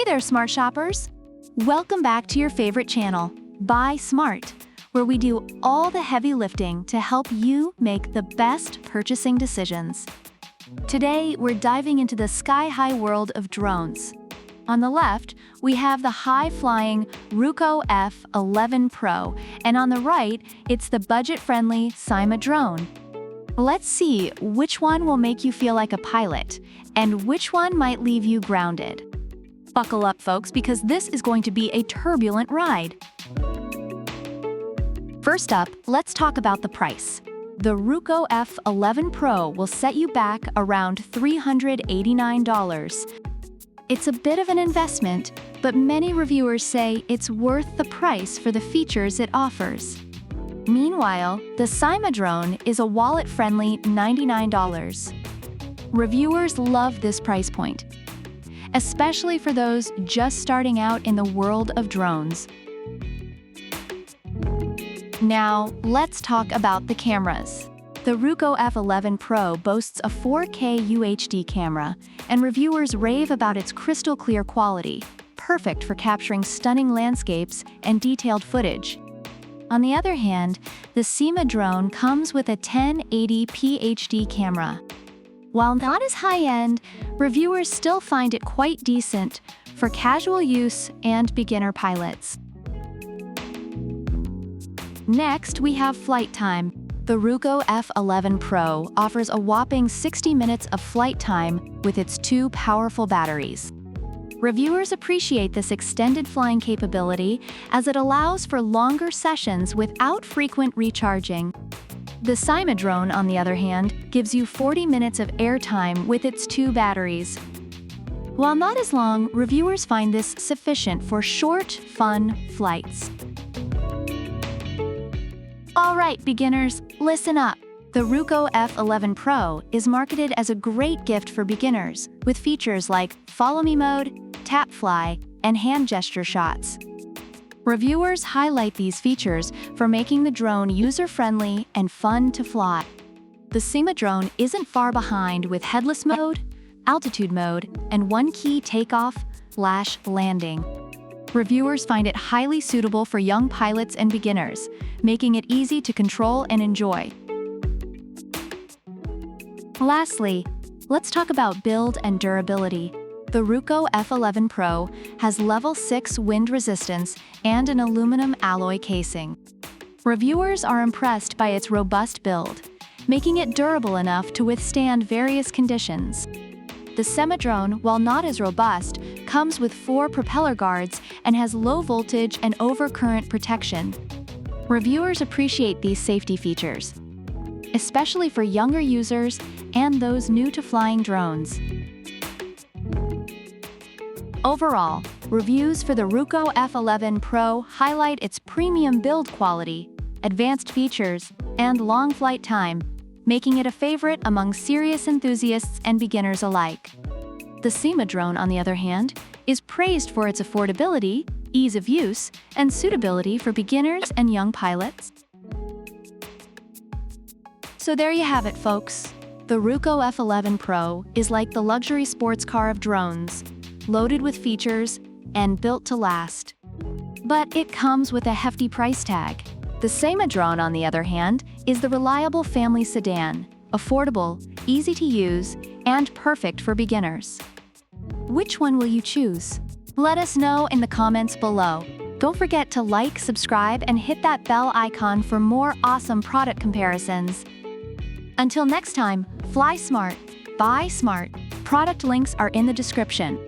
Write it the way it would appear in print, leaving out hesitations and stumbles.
there, smart shoppers! Welcome back to your favorite channel, Buy Smart, where we do all the heavy lifting to help you make the best purchasing decisions. Today, we're diving into the sky-high world of drones. On the left, we have the high-flying Ruko F11PRO, and on the right, it's the budget-friendly SYMA Drone. Let's see which one will make you feel like a pilot, and which one might leave you grounded. Buckle up, folks, because this is going to be a turbulent ride. First up, let's talk about the price. The Ruko F11PRO will set you back around $389. It's a bit of an investment, but many reviewers say it's worth the price for the features it offers. Meanwhile, the SYMA Drone is a wallet-friendly $99. Reviewers love this price point, especially for those just starting out in the world of drones. Now, let's talk about the cameras. The Ruko F11PRO boasts a 4K UHD camera, and reviewers rave about its crystal-clear quality, perfect for capturing stunning landscapes and detailed footage. On the other hand, the SYMA Drone comes with a 1080p HD camera. While not as high-end, reviewers still find it quite decent for casual use and beginner pilots. Next, we have flight time. The Ruko F11PRO offers a whopping 60 minutes of flight time with its two powerful batteries. Reviewers appreciate this extended flying capability as it allows for longer sessions without frequent recharging. The SYMA Drone, on the other hand, gives you 40 minutes of airtime with its two batteries. While not as long, reviewers find this sufficient for short, fun flights. All right, beginners, listen up. The Ruko F11PRO is marketed as a great gift for beginners, with features like Follow Me Mode, Tap Fly, and hand gesture shots. Reviewers highlight these features for making the drone user-friendly and fun to fly. The SYMA Drone isn't far behind with headless mode, altitude mode, and one-key takeoff/landing. Reviewers find it highly suitable for young pilots and beginners, making it easy to control and enjoy. Lastly, let's talk about build and durability. The Ruko F11PRO has level 6 wind resistance and an aluminum alloy casing. Reviewers are impressed by its robust build, making it durable enough to withstand various conditions. The SYMA Drone, while not as robust, comes with 4 propeller guards and has low voltage and overcurrent protection. Reviewers appreciate these safety features, especially for younger users and those new to flying drones. Overall, reviews for the Ruko F11PRO highlight its premium build quality, advanced features, and long flight time, making it a favorite among serious enthusiasts and beginners alike. The SYMA Drone, on the other hand, is praised for its affordability, ease of use, and suitability for beginners and young pilots. So there you have it, folks. The Ruko F11PRO is like the luxury sports car of drones, loaded with features and built to last. But it comes with a hefty price tag. The SYMA Drone, on the other hand, is the reliable family sedan, affordable, easy to use, and perfect for beginners. Which one will you choose? Let us know in the comments below. Don't forget to like, subscribe, and hit that bell icon for more awesome product comparisons. Until next time, fly smart, buy smart. Product links are in the description.